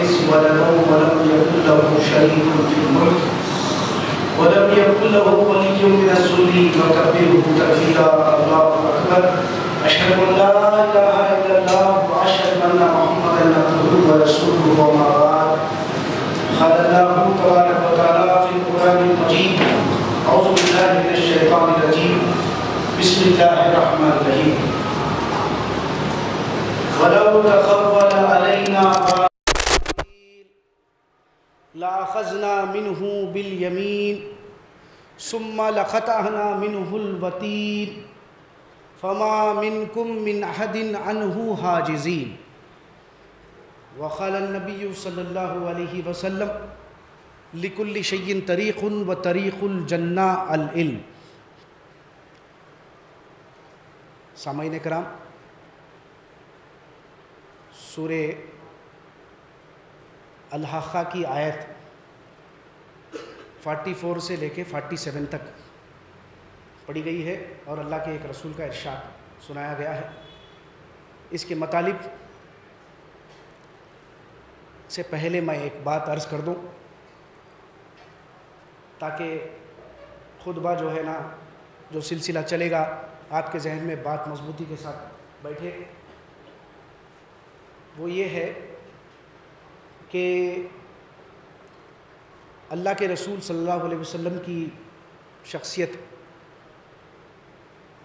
يتخذ ولدا ولم يكن له شريك في الملك ولم يكن له ولي من الذل وكبره تكبيرا. الله أكبر. أشهد أن لا إله إلا الله وأشهد أن محمدا عبده ورسوله. وما بعد. قال الله تبارك وتعالى في القرآن المجيد: أعوذ بالله من الشيطان الرجيم. بسم الله الرحمن الرحيم. ولو تقول علينا لأخذنا منه باليمين ثم لقطعنا منه الوتين فما منكم من أحد عنه حاجزين. وقال النبي صلى الله عليه وسلم: لكل شيء طريق وطريق الجنة العلم. سامعین کرام، سورہ الحاقہ کی آیت 44 سے لے کے 47 تک پڑھی گئی ہے اور اللہ کے ایک رسول کا ارشاد سنایا گیا ہے۔ اس کے مطالب سے پہلے میں ایک بات عرض کر دوں تاکہ خطبہ جو ہے نا، جو سلسلہ چلے گا، آپ کے ذہن میں بات مضبوطی کے ساتھ بیٹھے۔ وہ یہ ہے کہ اللہ کے رسول صلی اللہ علیہ وسلم کی شخصیت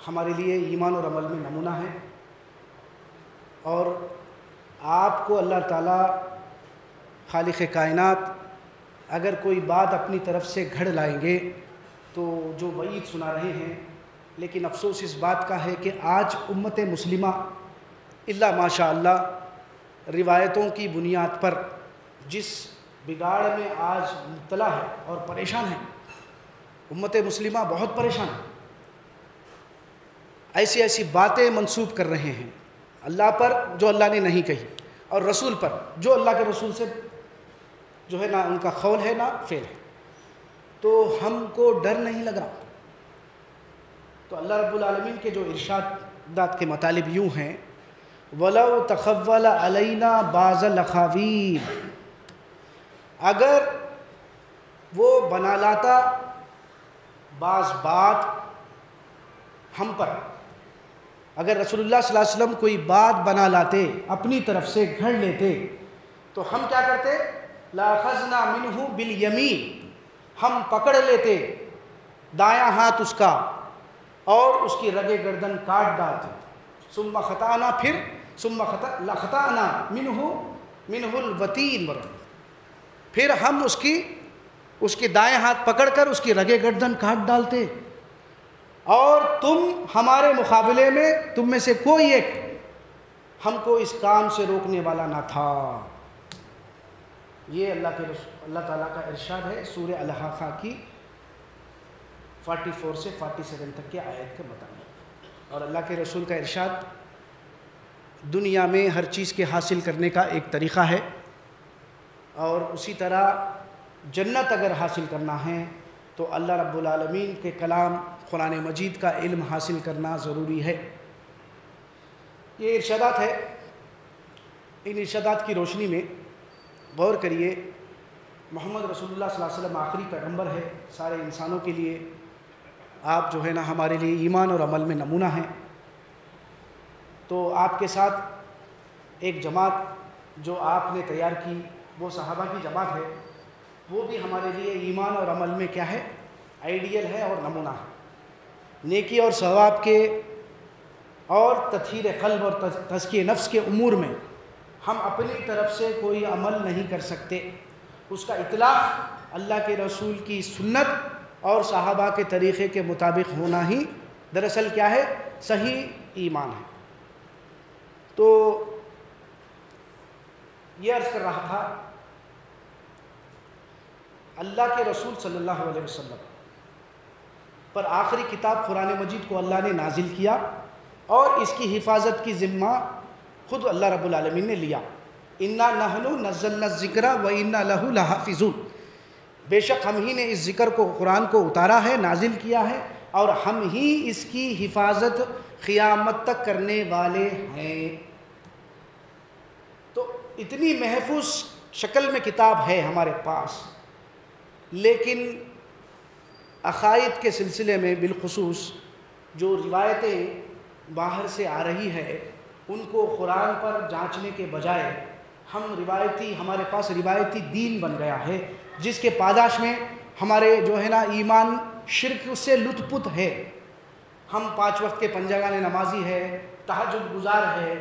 ہمارے لیے ایمان اور عمل میں نمونہ ہے، اور آپ کو اللہ تعالیٰ خالق کائنات اگر کوئی بات اپنی طرف سے گھڑ لائیں گے تو جو وعید سنا رہے ہیں، لیکن افسوس اس بات کا ہے کہ آج امت مسلمہ الا ماشاء اللہ روایتوں کی بنیاد پر جس بگاڑ میں آج مبتلا ہے اور پریشان ہے، امت مسلمہ بہت پریشان ہے۔ ایسی ایسی باتیں منسوب کر رہے ہیں اللہ پر جو اللہ نے نہیں کہی، اور رسول پر جو اللہ کے رسول سے جو ہے نا ان کا قول ہے نہ فعل ہے۔ تو ہم کو ڈر نہیں لگ رہا۔ تو اللہ رب العالمین کے جو ارشادات کے مطالب یوں ہیں: وَلَوْ تَقَوَّلَ عَلَيْنَا بَعْضَ الْأَقَاوِيلِ، اگر وہ بنا لاتا بعض بات ہم پر، اگر رسول اللہ صلی اللہ علیہ وسلم کوئی بات بنا لاتے، اپنی طرف سے گھڑ لیتے، تو ہم کیا کرتے؟ لَأَخَذْنَا مِنْهُ بِالْيَمِينِ، ہم پکڑ لیتے دایاں ہاتھ اس کا اور اس کی رگِ گردن کاٹ ڈالتے۔ ثُمَّ خَطَعْنَا، پھر ثُمَّ لَقَطَعْنَا مِنْهُ الْوَتِينَ، پھر ہم اس کی دائیں ہاتھ پکڑ کر اس کی رگِ گردن کاٹ ڈالتے، اور تم ہمارے مقابلے میں تم میں سے کوئی ایک ہم کو اس کام سے روکنے والا نہ تھا۔ یہ اللہ تعالیٰ کا ارشاد ہے سورہ الحاقہ کی 44 سے 47 تک کی آیت کے مطابق۔ اور اللہ کے رسول کا ارشاد دنیا میں ہر چیز کے حاصل کرنے کا ایک طریقہ ہے، اور اسی طرح جنت اگر حاصل کرنا ہے تو اللہ رب العالمین کے کلام قرآن مجید کا علم حاصل کرنا ضروری ہے۔ یہ ارشادات ہے، ان ارشادات کی روشنی میں غور کریے۔ محمد رسول اللہ صلی اللہ علیہ وسلم آخری پیغمبر ہے سارے انسانوں کے لیے۔ آپ جو ہے نا ہمارے لیے ایمان اور عمل میں نمونہ ہیں۔ تو آپ کے ساتھ ایک جماعت جو آپ نے تیار کی، وہ صحابہ کی جماعت ہے، وہ بھی ہمارے لیے ایمان اور عمل میں کیا ہے؟ آئیڈیل ہے اور نمونہ ہے۔ نیکی اور ثواب کے اور تطہیر قلب اور تزکیہ نفس کے امور میں ہم اپنی طرف سے کوئی عمل نہیں کر سکتے۔ اس کا اطلاق اللہ کے رسول کی سنت اور صحابہ کے طریقے کے مطابق ہونا ہی دراصل کیا ہے؟ صحیح ایمان ہے۔ تو یہ عرض کر رہا تھا، اللہ کے رسول صلی اللہ علیہ وسلم پر آخری کتاب قرآن مجید کو اللہ نے نازل کیا، اور اس کی حفاظت کی ذمہ خود اللہ رب العالمین نے لیا۔ اِنَّا نَحْنُ نَزَّلْنَا الذِّكْرَ وَإِنَّا لَهُ لَحَافِظُونَ، بے شک ہم ہی نے اس ذکر کو، قرآن کو اتارا ہے، نازل کیا ہے، اور ہم ہی اس کی حفاظت قیامت تک کرنے والے ہیں۔ تو اتنی محفوظ شکل میں کتاب ہے ہمارے پاس، لیکن عقائد کے سلسلے میں بالخصوص جو روایتیں باہر سے آ رہی ہے ان کو قرآن پر جانچنے کے بجائے ہمارے پاس روایتی دین بن گیا ہے، جس کے پاداش میں ہمارے جو ہے نا ایمان شرک سے لت پت ہے۔ ہم 5 وقت کے پنجگانے نمازی ہے، تہجد گزار ہے،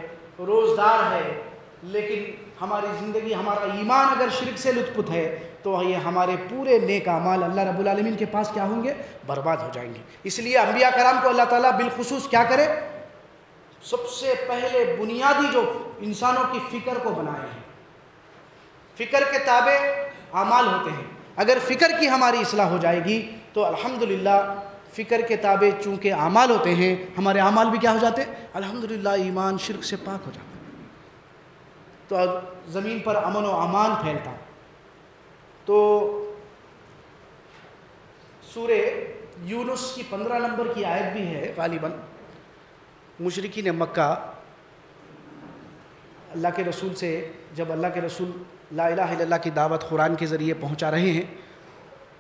روزدار ہے، لیکن ہماری زندگی، ہمارا ایمان اگر شرک سے لت پت ہے تو یہ ہمارے پورے نیک اعمال اللہ رب العالمین کے پاس کیا ہوں گے؟ برباد ہو جائیں گے۔ اس لیے انبیاء کرام کو اللہ تعالیٰ بالخصوص کیا کرے؟ سب سے پہلے بنیادی جو انسانوں کی فکر کو بنائے ہیں، فکر کے تابع اعمال ہوتے ہیں۔ اگر فکر کی ہماری اصلاح ہو جائے گی تو الحمدللہ فکر کے تابع چونکہ اعمال ہوتے ہیں، ہمارے اعمال بھی کیا ہو جاتے ہیں؟ الحمدللہ ایمان شرک سے پاک ہو جاتا ہے، تو اب زمین پر امن و امان پھیلتا۔ تو سورہ یونس کی 15 نمبر کی آیت بھی ہے غالباً۔ مشرکین مکہ اللہ کے رسول سے، جب اللہ کے رسول لا الہ الا اللہ کی دعوت قرآن کے ذریعے پہنچا رہے ہیں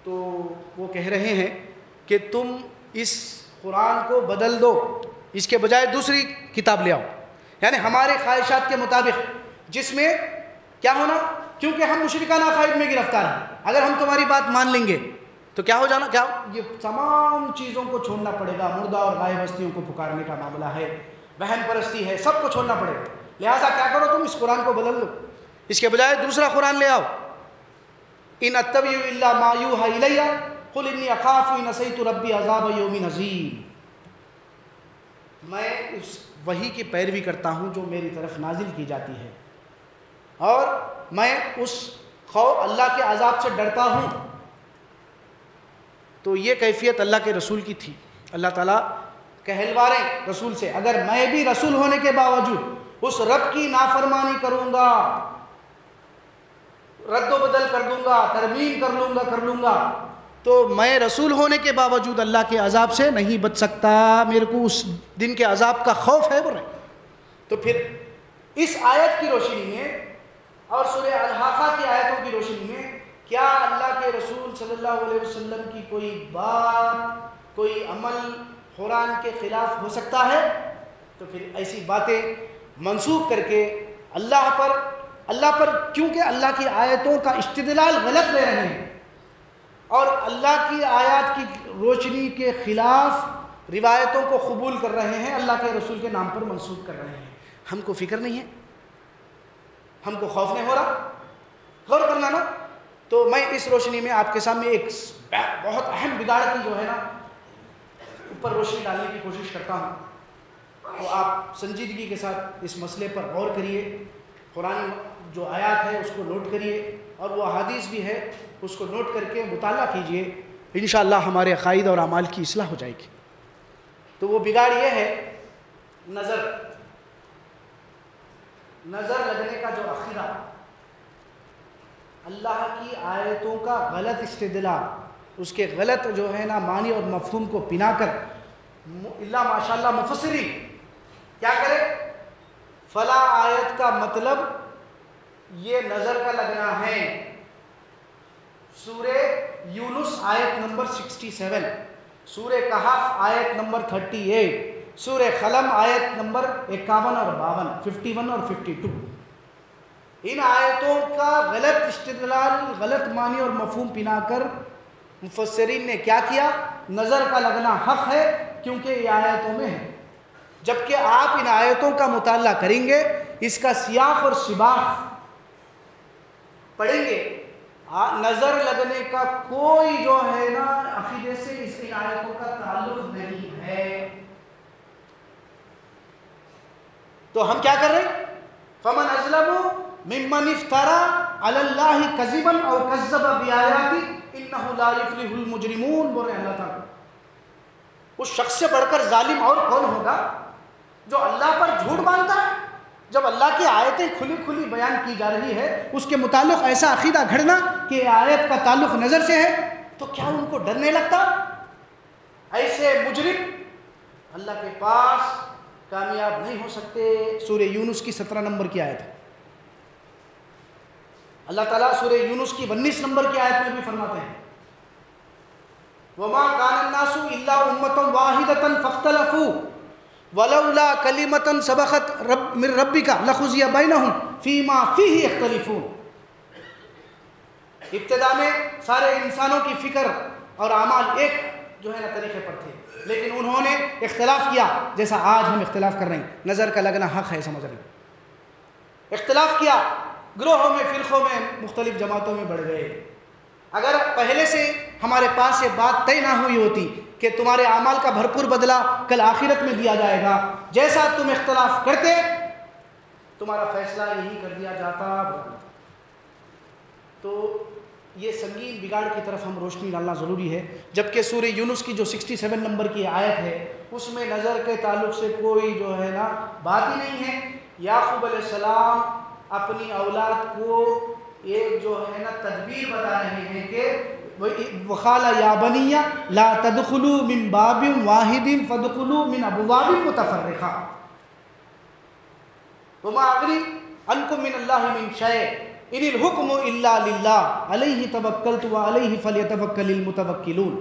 تو وہ کہہ رہے ہیں کہ تم اس قرآن کو بدل دو، اس کے بجائے دوسری کتاب لے آؤ، یعنی ہمارے خواہشات کے مطابق، جس میں کیا ہونا؟ کیونکہ ہم مشرکانہ عقائد میں گرفتار ہیں، اگر ہم تمہاری بات مان لیں گے تو کیا ہو جانا؟ کیا یہ تمام چیزوں کو چھوڑنا پڑے گا، مردہ اور غائب ہستیوں کو پکارنے کا معاملہ ہے، وہم پرستی ہے، سب کو چھوڑنا پڑے گا۔ لہٰذا کیا کرو، تم اس قرآن کو بدل دو، اس کے بجائے دوسرا قرآن لے آؤ۔ ان اتبع الا ما یوحی الی قل انی اخاف ان عصیت ربی عذاب یوم عظیم، میں اس وحی کی پیروی کرتا ہوں جو میری طرف نازل کی جاتی ہے، اور میں اس اللہ کے عذاب سے ڈرتا ہوں۔ تو یہ کیفیت اللہ کے رسول کی تھی۔ اللہ تعالیٰ کہلواریں رسول سے، اگر میں بھی رسول ہونے کے باوجود اس رب کی نافرمانی کروں گا، رد و بدل کر دوں گا، ترمیم کر لوں گا تو میں رسول ہونے کے باوجود اللہ کے عذاب سے نہیں بچ سکتا، میرے کو اس دن کے عذاب کا خوف ہے۔ تو پھر اس آیت کی روشنی میں اور سورہ الحاقہ کی آیتوں کی روشنی میں کیا اللہ کے رسول صلی اللہ علیہ وسلم کی کوئی بات، کوئی عمل قرآن کے خلاف ہو سکتا ہے؟ تو پھر ایسی باتیں منسوخ کر کے اللہ پر کیونکہ اللہ کی آیتوں کا استدلال غلط لے رہے ہیں اور اللہ کی آیات کی روشنی کے خلاف روایتوں کو قبول کر رہے ہیں، اللہ کے رسول کے نام پر منسوخ کر رہے ہیں، ہم کو فکر نہیں ہے، ہم کو خوف نہیں ہو رہا؟ غور کرنا نا۔ تو میں اس روشنی میں آپ کے سامنے ایک بہت اہم بگاڑ کی جو ہے نا اوپر روشنی ڈالنے کی کوشش کرتا ہوں، تو آپ سنجیدگی کے ساتھ اس مسئلے پر غور کریے، قرآن جو آیات ہے اس کو نوٹ کریے اور وہ احادیث بھی ہے اس کو نوٹ کر کے مطالعہ کیجئے، انشاءاللہ ہمارے عقائد اور اعمال کی اصلاح ہو جائے گی۔ تو وہ بگاڑ یہ ہے نظر لگنے کا جو عقیدہ، اللہ کی آیتوں کا غلط استدلال، اس کے غلط جو ہے نا معنی اور مفہوم کو بنا کر اللہ ماشاءاللہ مفسرین کیا کرے؟ فلاں آیت کا مطلب یہ نظر کا لگنا ہے، سورہ یونس آیت نمبر 67، سورہ کہف آیت نمبر 38، سورہ قلم آیت نمبر 51 اور 52، 51 اور 52، ان آیتوں کا غلط استدلال، غلط معنی اور مفہوم پنا کر مفسرین نے کیا کیا؟ نظر کا لگنا حق ہے کیونکہ یہ آیتوں میں ہے، جبکہ آپ ان آیتوں کا مطالعہ کریں گے، اس کا سیاق اور سباق پڑھیں گے، نظر لگنے کا کوئی جو ہے نا عقیدے سے اس کی آیتوں کا تعلق نہیں ہے۔ تو ہم کیا کر رہے ہیں؟ فَمَنْ أَظْلَمُ مِمَّنِ افْتَرَى عَلَى اللَّهِ كَذِبًا أَوْ كَذَّبَ بِآيَاتِهِ إِنَّهُ لَا يُفْلِحُ الْمُجْرِمُونَ، بول رہے ہیں اللہ تعالیٰ۔ اس شخص سے بڑھ کر ظالم اور کون ہوگا جو اللہ پر جھوٹ باندھتا ہے؟ جب اللہ کی آیتیں کھلی کھلی بیان کی جا رہی ہے، اس کے متعلق ایسا عقیدہ گھڑنا کہ آیت کا تعلق نظر سے ہے، تو کیا ان کو ڈر نہیں لگتا؟ ایسے مجرم اللہ کے پاس کامیاب نہیں ہو سکتے۔ سورہ یونس کی 17 نمبر کی آیت ہے۔ اللہ تعالیٰ سورہ یونس کی 19 نمبر کی آیت میں بھی فرماتے ہیں وَمَا كَانَ النَّاسُ إِلَّا أُمَّةً وَاحِدَةً فَاخْتَلَفُوا وَلَوْلَا كَلِمَةً سَبَقَتْ مِنْ رَبِّكَ لَقُضِيَ بَيْنَهُمْ فِيمَا فِيهِ يَخْتَلِفُونَ۔ ابتدا میں سارے انسانوں کی فکر اور اعمال ایک جو ہے نا طریقے پر تھے، لیکن انہوں نے اختلاف کیا، جیسا آج ہم اختلاف کر رہے ہیں، نظر کا لگنا حق ہے، سمجھ رہے ہیں، اختلاف کیا، گروہوں میں، فرقوں میں، مختلف جماعتوں میں بڑھ گئے۔ اگر پہلے سے ہمارے پاس یہ بات طے نہ ہوئی ہوتی کہ تمہارے اعمال کا بھرپور بدلہ کل آخرت میں دیا جائے گا، جیسا تم اختلاف کرتے تمہارا فیصلہ یہی کر دیا جاتا۔ تو یہ سنگین بگاڑ کی طرف ہم روشنی ڈالنا ضروری ہے، جبکہ سورہ یونس کی جو 67 نمبر کی آیت ہے اس میں نظر کے تعلق سے کوئی جو ہے نا بات ہی نہیں ہے۔ یعقوب علیہ السلام اپنی اولاد کو ایک جو ہے نا تدبیر بتا رہے ہیں کہ وَقَالَ يَا بَنِيَّ لَا تَدْخُلُوا مِن بَابٍ وَاحِدٍ فَادْخُلُوا مِنْ أَبْوَابٍ مُتَفَرِّقَةٍ وَمَا أُغْنِي عَنْكُم مِّنَ اللَّهِ مِن شَيْءٍ إِنِ الْحُكْمُ إِلَّا لِلَّهِ عَلَيْهِ تَوَكَّلْتُ وَعَلَيْهِ فَلْيَتَوَكَّلِ الْمُتَوَكِّلُونَ۔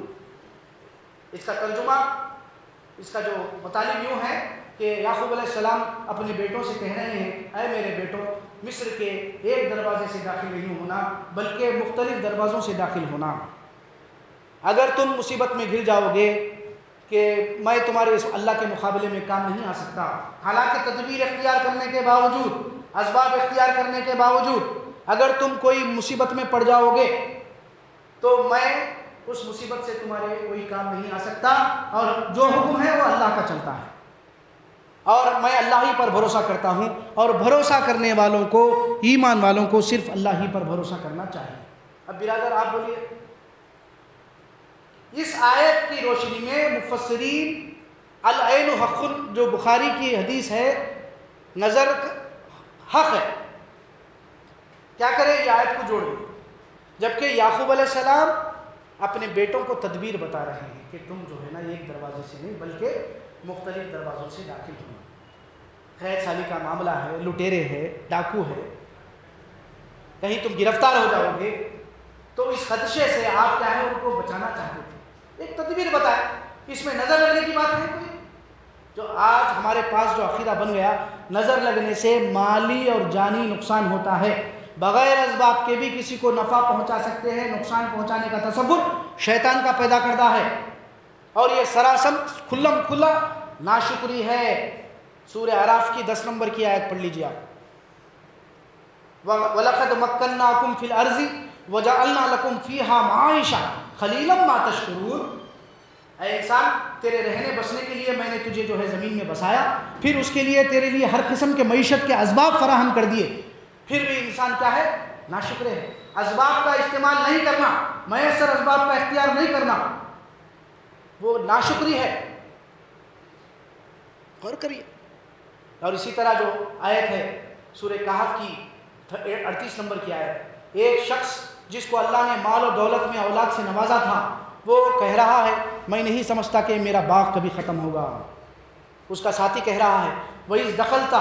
اس کا ترجمہ، اس کا جو مطالب یوں ہے کہ یعقوب علیہ السلام اپنے بیٹوں سے کہہ رہے ہیں، اے میرے بیٹوں، مصر کے ایک دروازے سے داخل نہیں ہونا بلکہ مختلف دروازوں سے داخل ہونا۔ اگر تم مصیبت میں گر جاؤ گے کہ میں تمہارے اس اللہ کے مقابلے میں کام نہیں آ سکتا، حالانکہ تدبیر اختیار کرنے کے باوجود، اسباب اختیار کرنے کے باوجود اگر تم کوئی مصیبت میں پڑ جاؤ گے تو میں اس مصیبت سے تمہارے کوئی کام نہیں آ سکتا، اور جو حکم ہے وہ اللہ کا چلتا ہے، اور میں اللہ ہی پر بھروسہ کرتا ہوں، اور بھروسہ کرنے والوں کو، ایمان والوں کو صرف اللہ ہی پر بھروسہ کرنا چاہیے۔ اب برادر آپ بولیے، اس آیت کی روشنی میں مفسرین العین حق، جو بخاری کی حدیث ہے، نظر حق ہے، کیا کرے یہ آیت کو جوڑ دیں، جبکہ یعقوب علیہ السلام اپنے بیٹوں کو تدبیر بتا رہے ہیں کہ تم جو ہے نا ایک دروازے سے نہیں بلکہ مختلف دروازوں سے داخل ہونا۔ خیر سالی کا معاملہ ہے، لٹیرے ہے، ڈاکو ہے، کہیں تم گرفتار ہو جاؤ گے، تو اس خدشے سے آپ کیا ہے ان کو بچانا چاہتے تھے، ایک تدبیر بتائے۔ اس میں نظر لگنے کی بات ہے کوئی؟ جو آج ہمارے پاس جو عقیدہ بن گیا، نظر لگنے سے مالی اور جانی نقصان ہوتا ہے، بغیر اسباب کے بھی کسی کو نفع پہنچا سکتے ہیں، نقصان پہنچانے کا تصور شیطان کا پیدا کردہ ہے، اور یہ سراسر کھلم کھلا ناشکری ہے۔ سورہ اعراف کی 10 نمبر کی آیت پڑھ لیجیے آپ، وَلَقَدْ مَكَّنَّاكُمْ فِي الْأَرْضِ وَجَعَلْنَا لَكُمْ فِيهَا مَعَائِشَةً قَلِيلًا مَا تَشْكُرُونَ۔ اے انسان، تیرے رہنے بسنے کے لیے میں نے تجھے جو ہے زمین میں بسایا، پھر اس کے لیے تیرے لیے ہر قسم کے معیشت کے اسباب فراہم کر دیے، پھر بھی انسان کیا ہے؟ ناشکر ہے۔ اسباب کا استعمال نہیں کرنا، میسر اسباب کا اختیار نہیں کرنا، وہ ناشکری ہے۔ غور کریے۔ اور اسی طرح جو آیت ہے سورہ کہف کی 38 نمبر کی آیت، ایک شخص جس کو اللہ نے مال و دولت میں اولاد سے نوازا تھا، وہ کہہ رہا ہے میں نہیں سمجھتا کہ میرا باغ کبھی ختم ہوگا۔ اس کا ساتھی کہہ رہا ہے وَإِذْ دَخَلْتَ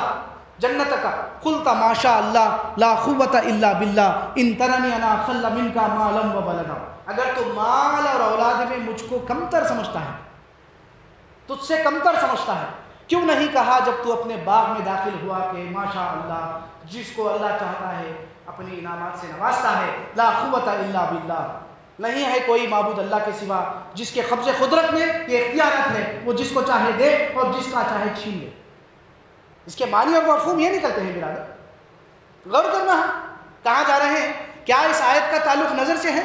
جَنَّتَكَ قُلْتَ مَا شَاءَ اللَّهُ لَا قُوَّةَ إِلَّا بِاللَّهِ إِن تَرَنِي أَنَا أَقَلَّ مِنْكَ مَالًا وَوَلَدًا۔ اگر تو مال اور اولاد میں مجھ کو کمتر سمجھتا ہے، تجھ سے کمتر سمجھتا ہے، کیوں نہیں کہا جب تو اپنے باغ میں داخل ہوا کہ ماشاء اللہ، جس کو اللہ چاہتا ہے اپنی انعامات سے نوازتا ہے، لا قوت الا باللہ، نہیں ہے کوئی معبود اللہ کے سوا جس کے قبض قدرت میں یہ اختیارات ہے، وہ جس کو چاہے دے اور جس کا چاہے چھین لے۔ اس کے معنی اور مفہوم یہ نکلتے ہیں برادر، غور کرنا ہے کہاں جا رہے ہیں، کیا اس آیت کا تعلق نظر سے ہے؟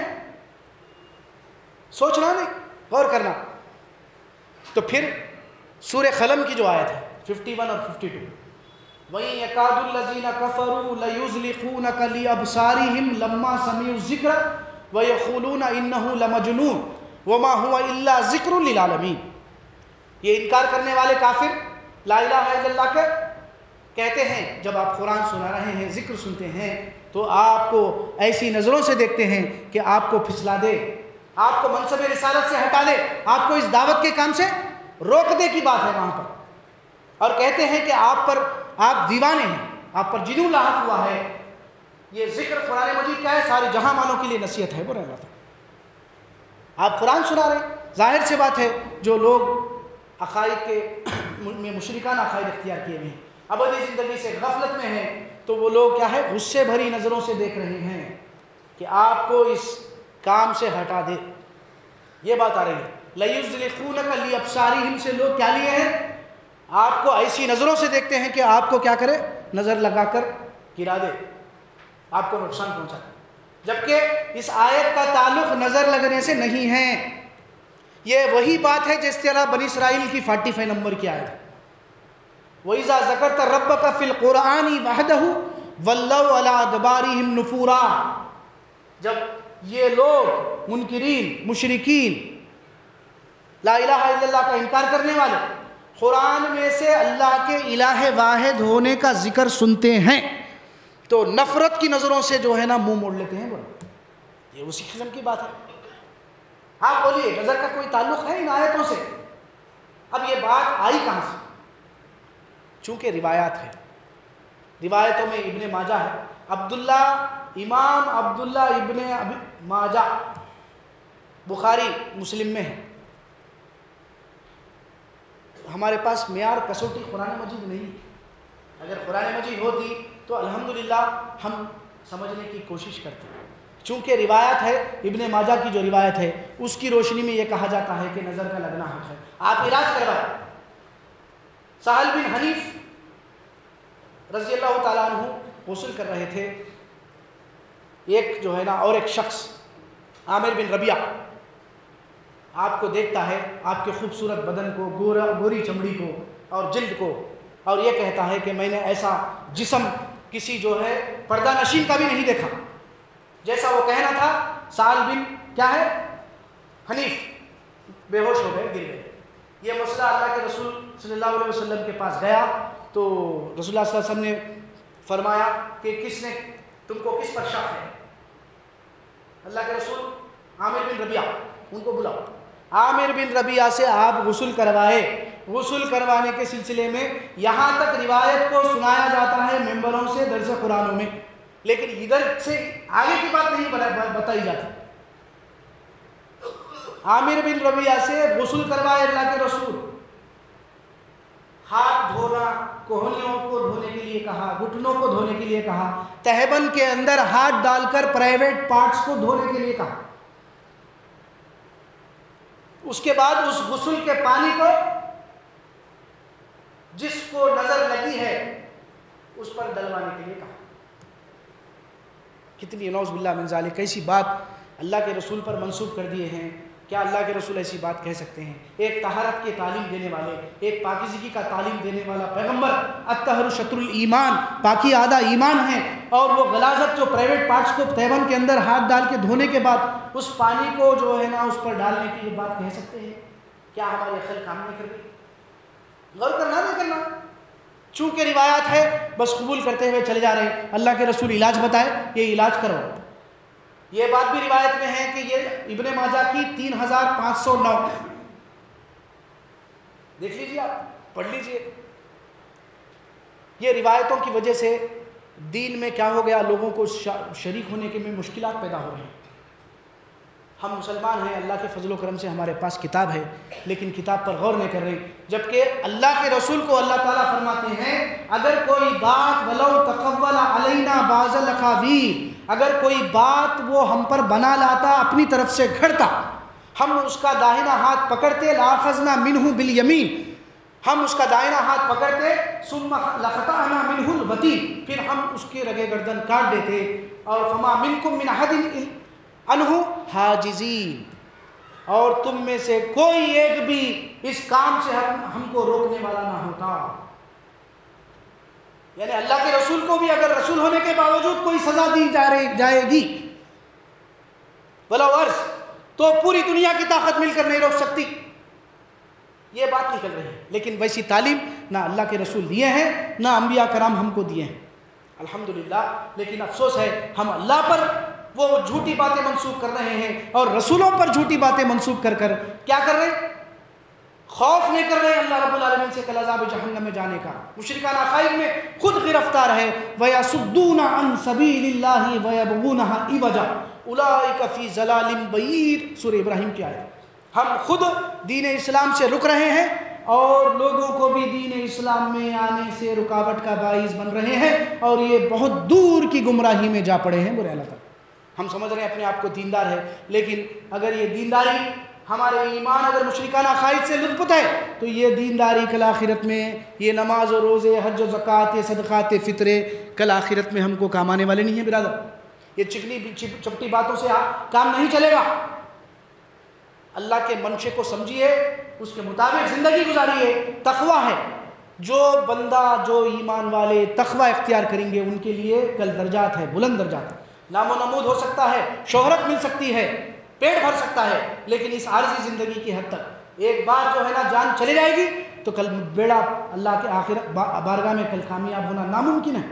سوچنا نہیں، غور کرنا۔ تو پھر سورہ قلم کی جو آیت ہے 51 اور 52، وَإِن يَكَادُ الَّذِينَ كَفَرُوا لَيُزْلِقُونَكَ لِأَبْصَارِهِمْ لَمَّا سَمِعُوا الذِّكْرَ وَيَقُولُونَ إِنَّهُ لَمَجْنُونٌ وَمَا هُوَ إِلَّا ذِكْرٌ لِلْعَالَمِينَ۔ یہ انکار کرنے والے کافر لا الہ الا اللہ کے کہتے ہیں، جب آپ قرآن سنا رہے ہیں، ذکر سنتے ہیں، تو آپ کو ایسی نظروں سے دیکھتے ہیں کہ آپ کو پھسلا دے، آپ کو منصب رسالت سے ہٹا دے، آپ کو اس دعوت کے کام سے روک دے کی بات ہے وہاں پر، اور کہتے ہیں کہ آپ دیوانے ہیں، آپ پر جنون لاحق ہوا ہے۔ یہ ذکر قرآن مجید کیا ہے؟ سارے جہاں والوں کے لیے نصیحت ہے. اللہ تعالیٰ آپ قرآن سنا رہے ہیں، ظاہر سی بات ہے جو لوگ عقائد کے میں مشرکان عقائد اختیار کیے ہوئے ہیں، ابدی زندگی سے غفلت میں ہیں، تو وہ لوگ کیا ہے غصے بھری نظروں سے دیکھ رہے ہیں کہ آپ کو اس کام سے ہٹا دے. یہ بات آ رہی ہے. لَيُزْلِقُونَكَ لِأَبْصَارِهِمْ سے لوگ کیا لیے ہیں؟ آپ کو ایسی نظروں سے دیکھتے ہیں کہ آپ کو کیا کرے؟ نظر لگا کر گرا دے، آپ کو نقصان پہنچا دے. جبکہ اس آیت کا تعلق نظر لگنے سے نہیں ہے. یہ وہی بات ہے جس طرح بنی اسرائیل کی 45 نمبر کی آیت ہے. وَإِذَا ذَكَرْتَ رَبَّكَ فِي الْقُرْآنِ وَحْدَهُ وَلَّوْا عَلَىٰ أَدْبَارِهِمْ نُفُورًا. جب یہ لوگ منکرین، مشرکین، لا الہ الا اللہ کا انکار کرنے والے قرآن میں سے اللہ کے الہ واحد ہونے کا ذکر سنتے ہیں تو نفرت کی نظروں سے جو ہے نا منہ موڑ لیتے ہیں. یہ اسی قسم کی بات ہے. آپ بولیے نظر کا کوئی تعلق ہے ان آیتوں سے؟ اب یہ بات آئی کہاں سے؟ چونکہ روایات ہے. روایتوں میں ابن ماجہ ہے، امام عبداللہ ابن ماجہ، بخاری مسلم میں ہے. ہمارے پاس معیار کسوٹی قرآن مجید نہیں. اگر قرآن مجید ہوتی تو الحمدللہ ہم سمجھنے کی کوشش کرتے ہیں. چونکہ روایت ہے، ابن ماجہ کی جو روایت ہے اس کی روشنی میں یہ کہا جاتا ہے کہ نظر کا لگنا حق ہے. آپ علاج کروائیں. سہل بن حنیف رضی اللہ تعالیٰ عنہ غسل کر رہے تھے. ایک جو ہے نا اور ایک شخص عامر بن ربیعہ آپ کو دیکھتا ہے، آپ کے خوبصورت بدن کو، گوری چمڑی کو اور جلد کو، اور یہ کہتا ہے کہ میں نے ایسا جسم کسی جو ہے پردہ نشین کا بھی نہیں دیکھا. جیسا وہ کہنا تھا سہل بن کیا ہے حنیف بے ہوش ہو گئے، گر گئے. یہ مسئلہ اللہ کے رسول صلی اللہ علیہ وسلم کے پاس گیا تو رسول اللہ صلی اللہ علیہ وسلم نے فرمایا کہ کس نے تم کو کس پر شک ہے؟ اللہ کے رسول عامر بن ربیعہ، ان کو بلاؤ. عامر بن ربیعہ سے آپ غسل کروائے. غسل کروانے کے سلسلے میں یہاں تک روایت کو سنایا جاتا ہے ممبروں سے، درس قرآنوں میں، لیکن ادھر سے آگے کی بات نہیں بتائی جاتی. عامر بن ربیعہ سے غسل کروائے اللہ کے رسول. ہاتھ دھونا، کوہنیوں کو دھونے کے لیے کہا، گھٹنوں کو دھونے کے لیے کہا، تہبند کے اندر ہاتھ ڈال کر پرائیویٹ پارٹس کو دھونے کے لیے کہا. اس کے بعد اس غسل کے پانی کو جس کو نظر لگی ہے اس پر ڈلوانے کے لیے کہا. کتنی نعوذ باللہ من ذالک ایسی بات اللہ کے رسول پر منسوب کر دیے ہیں. کیا اللہ کے رسول ایسی بات کہہ سکتے ہیں؟ ایک طہارت کی تعلیم دینے والے، ایک پاکیزگی کا تعلیم دینے والا پیغمبر، الطہر شطر الایمان، پاکی آدھا ایمان ہے، اور وہ غلاظت جو پرائیویٹ پارٹس کو تیبن کے اندر ہاتھ ڈال کے دھونے کے بعد اس پانی کو جو ہے نا اس پر ڈالنے کی یہ بات کہہ سکتے ہیں؟ کیا ہماری عقل کام نہیں کر رہی؟ غور کرنا نہیں کرنا. چونکہ روایات ہے بس قبول کرتے ہوئے چلے جا رہے ہیں. اللہ کے رسول علاج بتائے، یہ علاج کرو. یہ بات بھی روایت میں ہے کہ یہ ابن ماجہ کی 3509. دیکھ لیجیے، آپ پڑھ لیجیے. یہ روایتوں کی وجہ سے دین میں کیا ہو گیا، لوگوں کو شریک ہونے کے میں مشکلات پیدا ہو رہے ہیں. ہم مسلمان ہیں، اللہ کے فضل و کرم سے ہمارے پاس کتاب ہے، لیکن کتاب پر غور نہیں کر رہے. جبکہ اللہ کے رسول کو اللہ تعالیٰ فرماتے ہیں اگر کوئی بات ولو تقول علینا بعض الاقاویل، اگر کوئی بات وہ ہم پر بنا لاتا، اپنی طرف سے گھڑتا، ہم اس کا داہنا ہاتھ پکڑتے، لاخذنا منہ بالیمین، ہم اس کا دائنا ہاتھ پکڑتے، ثم لقطعنا منہ الوتین، پھر ہم اس کے رگے گردن کاٹ دیتے. اور فما منکم من احد عنہ حاجزین، اور تم میں سے کوئی ایک بھی اس کام سے ہم کو روکنے والا نہ ہوتا. یعنی اللہ کے رسول کو بھی اگر رسول ہونے کے باوجود کوئی سزا دی جائے گی ولو عرض، تو پوری دنیا کی طاقت مل کر نہیں روک سکتی. یہ بات نکل رہی ہے. لیکن ویسی تعلیم نہ اللہ کے رسول دیے ہیں، نہ انبیاء کرام ہم کو دیے ہیں الحمدللہ. لیکن افسوس ہے ہم اللہ پر وہ جھوٹی باتیں منسوب کر رہے ہیں، اور رسولوں پر جھوٹی باتیں منسوب کر کر کیا کر رہے ہیں؟ خوف نہیں کر رہے اللہ رب العالمین سے کل عذاب جہنم میں جانے کا. مشرکان عقائد میں خود گرفتار ہے. وَيَصُدُّونَ عَن سَبِيلِ اللَّهِ وَيَبْغُونَهَا عِوَجًا أُولَٰئِكَ فِي ضَلَالٍ بَعِيدٍ. سورہ ابراہیم کی آیت. ہم خود دین اسلام سے رک رہے ہیں اور لوگوں کو بھی دین اسلام میں آنے سے رکاوٹ کا باعث بن رہے ہیں, اور یہ بہت دور کی گمراہی میں جا پڑے ہیں. برے اللہ تعالیٰ, ہم سمجھ رہے ہیں اپنے آپ کو دیندار ہے, لیکن اگر یہ دینداری ہمارے ایمان اگر مشرکانہ عقائد سے لطفت ہے تو یہ دینداری کل آخرت میں, یہ نماز و روزے, حج و زکوٰۃ, یہ صدقات, فطرے کل آخرت میں ہم کو کام آنے والے نہیں ہیں برادر. یہ چکنی چپٹی باتوں سے کام نہیں چلے گا. اللہ کے منشے کو سمجھیے, اس کے مطابق زندگی گزاریے. تقوی ہے, جو بندہ, جو ایمان والے تقوی اختیار کریں گے ان کے لیے کل درجات ہے, بلند درجات ہے. نام و نمود ہو سکتا ہے, شہرت مل سکتی ہے, پیٹ بھر سکتا ہے, لیکن اس عارضی زندگی کی حد تک ایک بار جو ہے نا جان چلی جائے گی تو کل بیڑا اللہ کے آخرت بارگاہ میں کل کامیاب ہونا ناممکن ہے.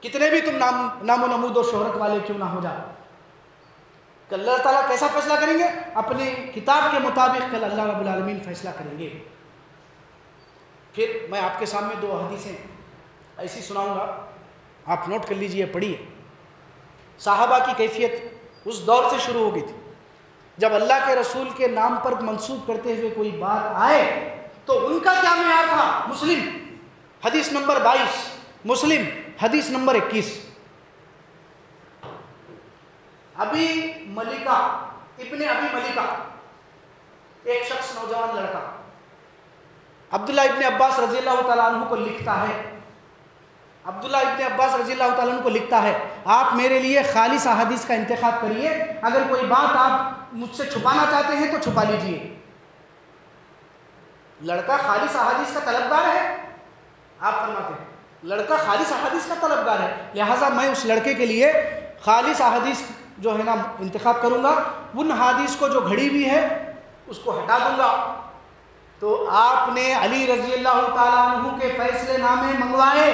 کتنے بھی تم نام و نمود و شہرت والے کیوں نہ ہو جاؤ, کل اللہ تعالیٰ کیسا فیصلہ کریں گے؟ اپنے کتاب کے مطابق کل اللہ رب العالمین فیصلہ کریں گے. پھر میں آپ کے سامنے 2 حدیثیں ایسی سناؤں گا, آپ نوٹ کر لیجئے, پڑھیے. صحابہ کی کیفیت اس دور سے شروع ہو گئی تھی. جب اللہ کے رسول کے نام پر منسوب کرتے ہوئے کوئی بات آئے تو ان کا کیا معیار تھا؟ مسلم حدیث نمبر 22, مسلم حدیث نمبر 21. ابی ملیکہ ابن ابی ملیکہ, ایک شخص نوجوان لڑکا عبداللہ ابن عباس رضی اللہ تعالیٰ عنہ کو لکھتا ہے, عبداللہ ابن عباس رضی اللہ تعالیٰ عنہ کو لکھتا ہے, آپ میرے لیے خالص احادیث کا انتخاب کریے, اگر کوئی بات آپ مجھ سے چھپانا چاہتے ہیں تو چھپا لیجئے. لڑکا خالص احادیث کا طلبگار ہے. آپ فرماتے ہیں لڑکا خالص احادیث کا طلبگار ہے, لہٰذا میں اس لڑکے کے لیے خالص احادیث جو ہے نا انتخاب کروں گا, ان حدیث کو جو گھڑی ہوئی ہے اس کو ہٹا دوں گا. تو آپ نے علی رضی اللہ تعالیٰ عنہ کے فیصلے نامے منگوائے,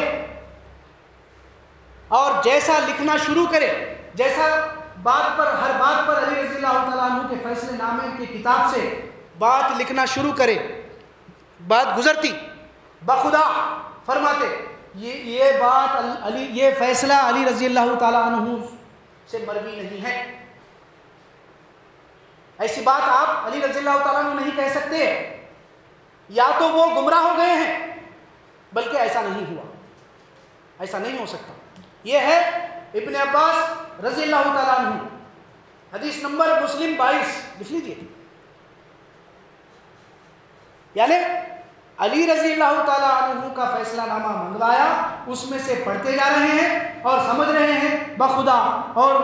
اور جیسا لکھنا شروع کرے, جیسا بات پر ہر بات پر علی رضی اللہ تعالیٰ عنہ کے فیصلے نامے کی کتاب سے بات لکھنا شروع کرے, بات گزرتی بخدا فرماتے یہ بات علی, یہ فیصلہ علی رضی اللہ تعالیٰ عنہ سے مروی نہیں ہے. ایسی بات آپ علی رضی اللہ تعالیٰ عنہ نہیں کہہ سکتے, یا تو وہ گمراہ ہو گئے ہیں, بلکہ ایسا نہیں ہوا, ایسا نہیں ہو سکتا. یہ ہے ابن عباس رضی اللہ تعالیٰ عنہ, حدیث نمبر مسلم 22, لکھ لیجیے. یعنی علی رضی اللہ تعالیٰ عنہ کا فیصلہ نامہ منگوایا, اس میں سے پڑھتے جا رہے ہیں اور سمجھ رہے ہیں بخدا, اور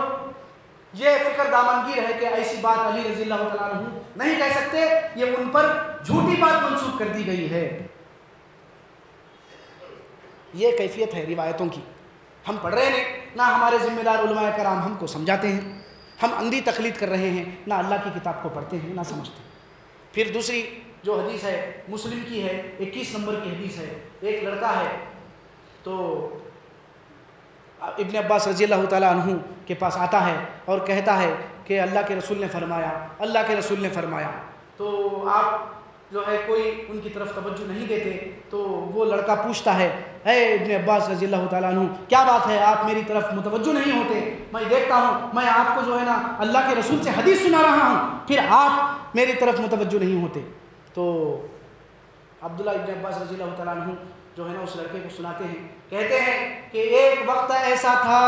یہ فکر دامنگیر ہے کہ ایسی بات علی رضی اللہ تعالیٰ عنہ نہیں کہہ سکتے, یہ ان پر جھوٹی بات منسوب کر دی گئی ہے. یہ کیفیت ہے روایتوں کی. ہم پڑھ رہے ہیں, نہ ہمارے ذمہ دار علماء کرام ہم کو سمجھاتے ہیں, ہم اندھی تقلید کر رہے ہیں, نہ اللہ کی کتاب کو پڑھتے ہیں نہ سمجھتے ہیں. پھر دوسری جو حدیث ہے مسلم کی ہے, 21 نمبر کی حدیث ہے. ایک لڑکا ہے تو ابن عباس رضی اللہ تعالیٰ عنہ کے پاس آتا ہے اور کہتا ہے کہ اللہ کے رسول نے فرمایا, اللہ کے رسول نے فرمایا. تو آپ جو ہے کوئی ان کی طرف توجہ نہیں دیتے. تو وہ لڑکا پوچھتا ہے, اے ابن عباس رضی اللہ تعالیٰ عنہ, کیا بات ہے, آپ میری طرف متوجہ نہیں ہوتے؟ میں دیکھتا ہوں, میں آپ کو جو ہے نا اللہ کے رسول سے حدیث سنا رہا ہوں, پھر آپ میری طرف متوجہ نہیں ہوتے. تو عبداللہ ابن عباس رضی اللہ تعالیٰ عنہ جو ہے نا اس لڑکے کو سناتے ہیں, کہتے ہیں کہ ایک وقت ایسا تھا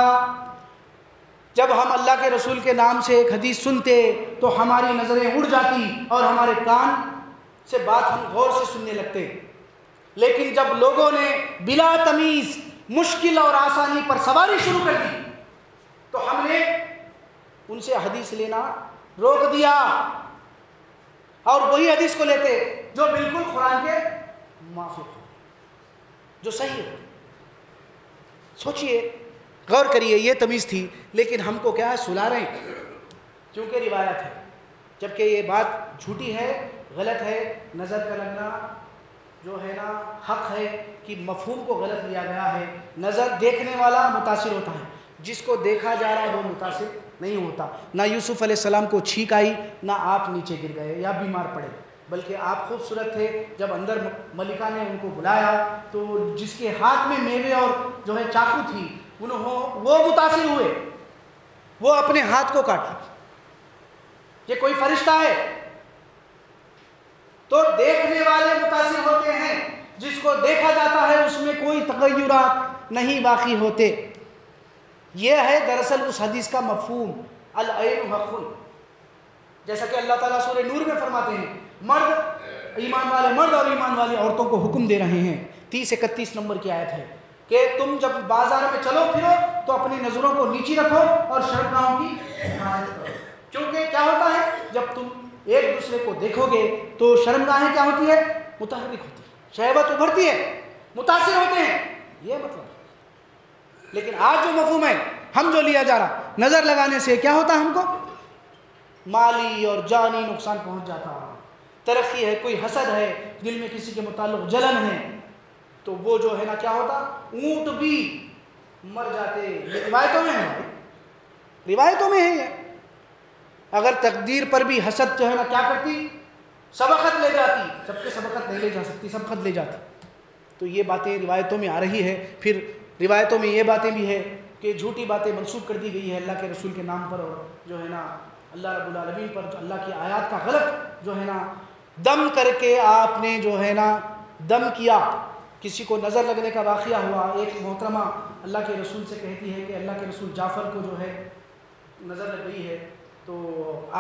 جب ہم اللہ کے رسول کے نام سے ایک حدیث سنتے تو ہماری نظریں اڑ جاتی اور ہمارے کان سے بات ہم غور سے سننے لگتے. لیکن جب لوگوں نے بلا تمیز مشکل اور آسانی پر سواری شروع کر دی تو ہم نے ان سے حدیث لینا روک دیا اور وہی حدیث کو لیتے جو بالکل قرآن کے موافق ہو, جو صحیح ہو. سوچئے, غور کریے, یہ تمیز تھی. لیکن ہم کو کیا ہے, سلا رہے ہیں کیونکہ روایت ہے, جبکہ یہ بات جھوٹی ہے, غلط ہے. نظر کا لگنا جو ہے نا حق ہے کہ مفہوم کو غلط لیا گیا ہے. نظر دیکھنے والا متاثر ہوتا ہے, جس کو دیکھا جا رہا ہے وہ متاثر نہیں ہوتا. نہ یوسف علیہ السلام کو چھینک آئی, نہ آپ نیچے گر گئے یا بیمار پڑے. بلکہ آپ خوبصورت تھے. جب اندر ملکہ نے ان کو بلایا تو جس کے ہاتھ میں میوے اور جو ہے چاقو تھی وہ متاثر ہوئے, وہ اپنے ہاتھ کو کاٹا. یہ کوئی فرشتہ ہے؟ تو دیکھنے والے متاثر ہوتے ہیں, جس کو دیکھا جاتا ہے اس میں کوئی تغیرات نہیں واقع ہوتے. یہ ہے دراصل اس حدیث کا مفہوم, العین حق. جیسا کہ اللہ تعالیٰ سورہ نور میں فرماتے ہیں, ایمان والے مرد اور ایمان والی عورتوں کو حکم دے رہے ہیں. 30-31 نمبر کی آیت ہے کہ تم جب بازار میں چلو پھرو تو اپنی نظروں کو نیچی رکھو اور شرمگاہوں کی حفاظت کرو. کیونکہ کیا ہوتا ہے, جب تم ایک دوسرے کو دیکھو گے تو شرمگاہیں کیا ہوتی ہے, متحرک ہوتی ہے, شہوت ابھرتی ہے, متاثر ہوتے ہیں, یہ مطلب. لیکن آج جو مفہوم ہے ہم جو لیا جا رہا, نظر لگانے سے کیا ہوتا ہے, ہم کو مالی اور جانی نقصان پہنچ جاتا. ترقی ہے, کوئی حسد ہے, دل میں کسی کے متعلق جلن ہے, تو وہ جو ہے نا کیا ہوتا, اونٹ بھی مر جاتے. یہ روایتوں میں ہے, روایتوں میں ہے یہ. اگر تقدیر پر بھی حسد جو ہے نا کیا کرتی, سبقت لے جاتی. سب کے سبقت نہیں لے جا سکتی, سبقت لے جاتی. تو یہ باتیں روایتوں میں آ رہی ہے. پھر روایتوں میں یہ باتیں بھی ہے کہ جھوٹی باتیں منسوخ کر دی گئی ہے اللہ کے رسول کے نام پر, اور جو ہے نا اللہ رب العالمین پر, جو اللہ کی آیات کا غلط جو ہے نا دم کر کے آپ نے جو ہے نا دم کیا. کسی کو نظر لگنے کا واقعہ ہوا, ایک محترمہ اللہ کے رسول سے کہتی ہے کہ اللہ کے رسول جعفر کو جو ہے نظر لگ گئی ہے, تو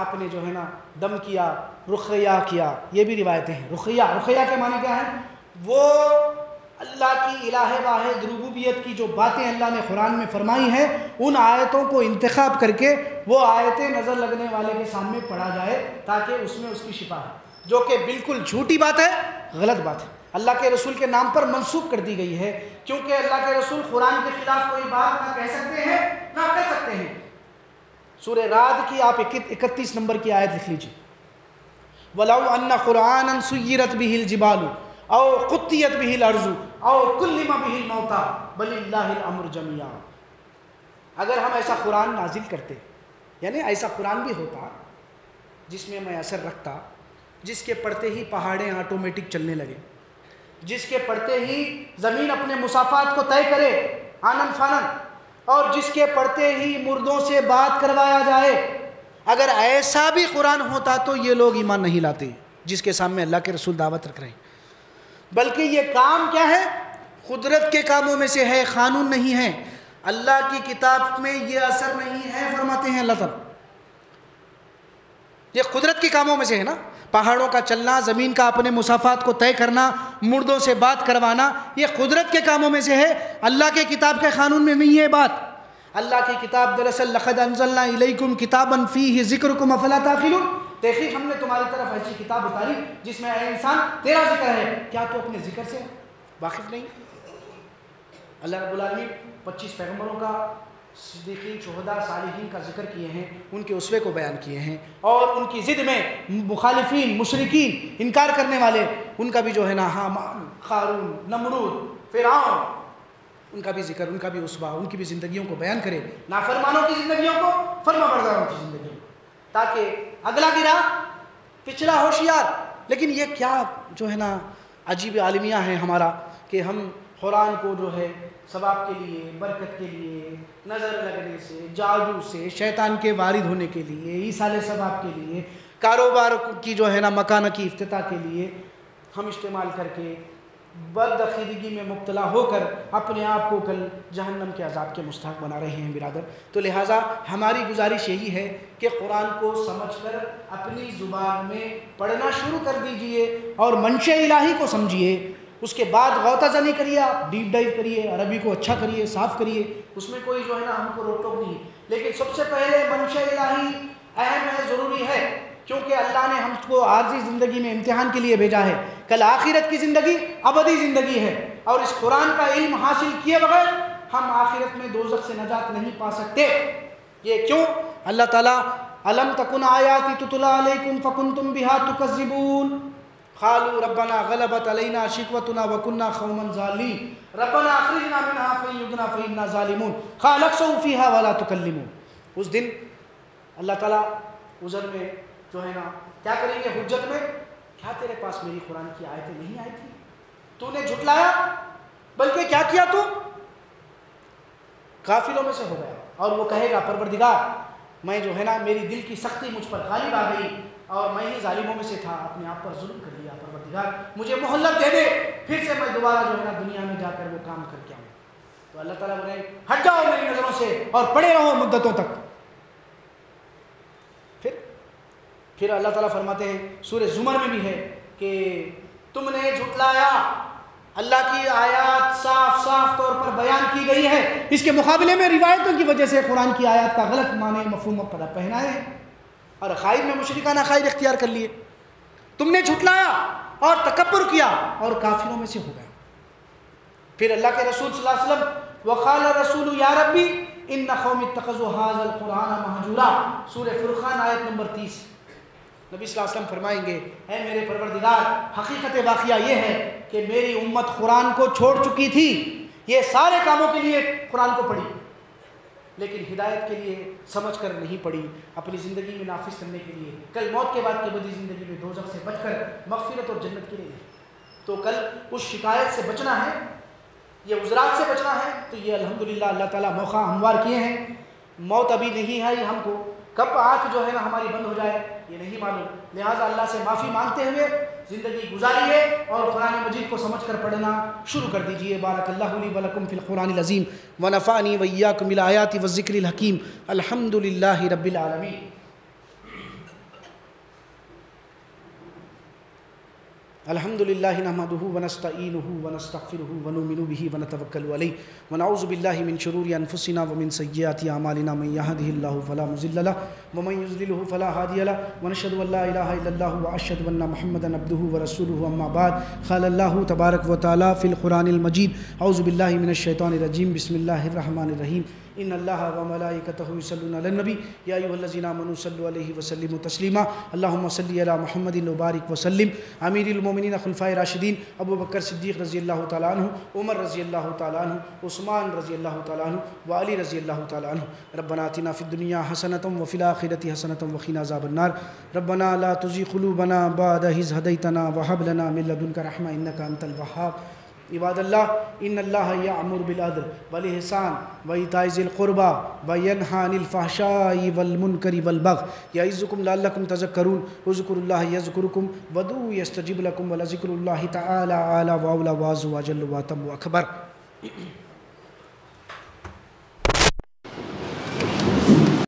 آپ نے جو ہے نا دم کیا, رقیہ کیا. یہ بھی روایتیں ہیں. رقیہ کے معنی کیا ہے, وہ اللہ کی الہ واحد ربوبیت کی جو باتیں اللہ نے قرآن میں فرمائی ہیں ان آیتوں کو انتخاب کر کے وہ آیتیں نظر لگنے والے کے سامنے پڑھا جائے تاکہ اس میں اس کی شفا ہے, جو کہ بالکل جھوٹی بات ہے, غلط بات ہے, اللہ کے رسول کے نام پر منسوخ کر دی گئی ہے. کیونکہ اللہ کے رسول قرآن کے خلاف کوئی بات نہ کہہ سکتے ہیں نہ کر سکتے ہیں. سورہ رعد کی آپ 31 نمبر کی آیت لکھ لیجیے, وَلَوْ أَنَّ قُرْآنًا سُيِّرَتْ بِهِ الْجِبَالُ او قطیت به الارض او کلم به الموتى بل اللہ الامر جميعا. اگر ہم ایسا قرآن نازل کرتے, یعنی ایسا قرآن بھی ہوتا جس میں میں اثر رکھتا, جس کے پڑھتے ہی پہاڑیں آٹومیٹک چلنے لگے, جس کے پڑھتے ہی زمین اپنے مسافات کو طے کرے آنن فانن, اور جس کے پڑھتے ہی مردوں سے بات کروایا جائے, اگر ایسا بھی قرآن ہوتا تو یہ لوگ ایمان نہیں لاتے جس کے سامنے اللہ کے رسول دعوت رکھ رہے ہیں. بلکہ یہ کام کیا ہے, قدرت کے کاموں میں سے ہے, قانون نہیں ہے. اللہ کی کتاب میں یہ اثر نہیں ہے فرماتے ہیں اللہ تعالیٰ. یہ قدرت کے کاموں میں سے ہے نا, پہاڑوں کا چلنا, زمین کا اپنے مسافات کو طے کرنا, مردوں سے بات کروانا, یہ قدرت کے کاموں میں سے ہے. اللہ کے کتاب کے قانون میں نہیں ہے بات. اللہ کی کتاب دراصل لقد انزلنا الیکم کتابا فیہ ذکرکم افلا تعقلون, تحقیق ہم نے تمہاری طرف ایسی کتاب اتاری جس میں اے انسان تیرا ذکر ہے, کیا تو اپنے ذکر سے واقف نہیں؟ اللہ رب العالمین 25 پیغمبروں کا, صدیقین, شہداء, صالحین کا ذکر کیے ہیں, ان کے اسوے کو بیان کیے ہیں, اور ان کی ضد میں مخالفین, مشرکین, انکار کرنے والے, ان کا بھی جو ہے نا حامان, قارون, نمرود, فرعون, ان کا بھی ذکر, ان کا بھی اسوہ, ان کی بھی زندگیوں کو بیان کرے, نافرمانوں کی زندگیوں کو, فرما برداروں کی زندگیوں کو, تاکہ اگلا گرا پچھلا ہوشیار. لیکن یہ کیا جو ہے نا عجیب عالمیہ ہے ہمارا کہ ہم قرآن کو جو ہے ثواب کے لیے, برکت کے لیے, نظر لگنے سے, جادو سے, شیطان کے وارد ہونے کے لیے, ایصال ثواب کے لیے, کاروبار کی جو ہے نا مکانہ کی افتتاح کے لیے ہم استعمال کر کے بدعقیدگی میں مبتلا ہو کر اپنے آپ کو کل جہنم کے عذاب کے مستحق بنا رہے ہیں برادر. تو لہٰذا ہماری گزارش یہی ہے کہ قرآن کو سمجھ کر اپنی زبان میں پڑھنا شروع کر دیجئے اور منشأ الہی کو سمجھیے. اس کے بعد غوطہ زنی کریے, آپ ڈیپ ڈائیو کریے, عربی کو اچھا کریے, صاف کریے, اس میں کوئی جو ہے نا ہم کو روک ٹوک نہیں. لیکن سب سے پہلے منشأ الہی اہم ہے, ضروری ہے, کیونکہ اللہ نے ہم کو عارضی زندگی میں امتحان کے لیے بھیجا ہے. کل آخرت کی زندگی ابدی زندگی ہے, اور اس قرآن کا علم حاصل کیے بغیر ہم آخرت میں دوزخ سے نجات نہیں پا سکتے. یہ کیوں؟ اللہ تعالیٰ الم تکن آیاتی تتلی علیکم فکنتم بہا تکذبون قالوا ربنا غلبت علینا شقوتنا وکنا قوما ظالمین ربنا اخرجنا منها فإن عدنا فإنا ظالمون قال اخسئوا فيها ولا تکلمون. اس دن اللہ تعالیٰ عذر میں جو ہے نا کیا کریں گے, حجت میں کیا تیرے پاس میری قرآن کی آیتیں نہیں آئی تھی؟ تو نے جھٹلایا، بلکہ کیا کیا تو غافلوں میں سے ہو گیا۔ اور وہ کہے گا پروردگار میں جو ہے نا میری دل کی سختی مجھ پر غالب آ گئی اور میں ہی ظالموں میں سے تھا، اپنے آپ پر ظلم کر لیا، پروردگار مجھے مہلت دے دے، پھر سے میں دوبارہ جو ہے نا دنیا میں جا کر وہ کام کر کے آؤں۔ تو اللہ تعالیٰ بولے ہٹ جاؤ میری نظروں سے اور پڑے رہو مدتوں تک۔ پھر اللہ تعالیٰ فرماتے ہیں سورہ زمر میں بھی ہے کہ تم نے جھٹلایا، اللہ کی آیات صاف صاف طور پر بیان کی گئی ہے، اس کے مقابلے میں روایتوں کی وجہ سے قرآن کی آیات کا غلط معنی مفہوم پہنائے ہیں اور عقائد میں مشرکانہ عقائد اختیار کر لیے۔ تم نے جھٹلایا اور تکبر کیا اور کافروں میں سے ہو گیا۔ پھر اللہ کے رسول صلی اللہ علیہ وسلم وقال الرسول یا ربی ان قوم اتخذوا هذا القرآن مہجورا، سورہ فرقان آیت نمبر 30۔ نبی صلی اللہ علیہ وسلم فرمائیں گے اے میرے پروردگار، حقیقت واقعہ یہ ہے کہ میری امت قرآن کو چھوڑ چکی تھی، یہ سارے کاموں کے لیے قرآن کو پڑھی لیکن ہدایت کے لیے سمجھ کر نہیں پڑھی، اپنی زندگی میں نافذ کرنے کے لیے، کل موت کے بعد کی بدی زندگی میں دوزخ سے بچ کر مغفرت اور جنت کے لیے نہیں۔ تو کل اس شکایت سے بچنا ہے، یہ عذرات سے بچنا ہے، تو یہ الحمدللہ اللہ تعالیٰ موقع ہموار کیے ہیں۔ موت ابھی نہیں ہے، ہم کو کب آنکھ جو ہے نا ہماری بند ہو جائے یہ نہیں معلوم، لہٰذا اللہ سے معافی مانگتے ہوئے زندگی گزاریے اور قرآن مجید کو سمجھ کر پڑھنا شروع کر دیجئے۔ بارک اللہ لی ولکم فی القرآن العظیم ونفعنی وإیاکم بالآیات والذکر الحکیم، الحمد للہ رب العالمین۔ الحمد للہ نحمدہ ونستعینہ ونستغفرہ ونؤمن بہ ونتوکل علیہ ونعوذ باللہ من شرور انفسنا ومن سیئات اعمالنا، من یہدہ اللہ فلا مضل لہ ومن یضللہ فلا ہادی لہ ونشہد ان لا الہ الا اللہ واشہد ان محمدا عبدہ ورسولہ، اما بعد، قال اللہ تبارک و تعالی فی القرآن المجید اعوذ باللہ من الشیطان الرجیم، بسم اللہ الرحمن الرحیم، ان اللہ وملائکتہ یصلون علی النبی یا ایھا الذین آمنوا صلوا علیہ وسلموا تسلیما، اللہم صل علی محمد وبارک وسلم۔ امیر المومنین خلفائے راشدین ابو بکر صدیق رضی اللہ تعالیٰ عنہ، عمر رضی اللہ تعالیٰ عنہ، عثمان رضی اللہ تعالیٰ عنہ وعلی رضی اللہ تعالیٰ عنہ، ربنا آتنا فی الدنیا حسنۃ وفی الآخرۃ حسنۃ وقنا عذاب النار، ربنا لا تزغ قلوبنا بعد إذ هديتنا وهب لنا من لدنك رحمة إنك أنت الوهاب۔ عباد اللہ ان اللہ یأمر بالعدل والإحسان وإیتاء ذی القربى وینہی عن الفحشاء والمنکر والبغی یعظکم لعلکم تذکرون، اذکروا اللہ یذکرکم وادعوہ یستجب لکم ولذکر اللہ تعالی اعلی واولی واعظ واجل واتم واکبر۔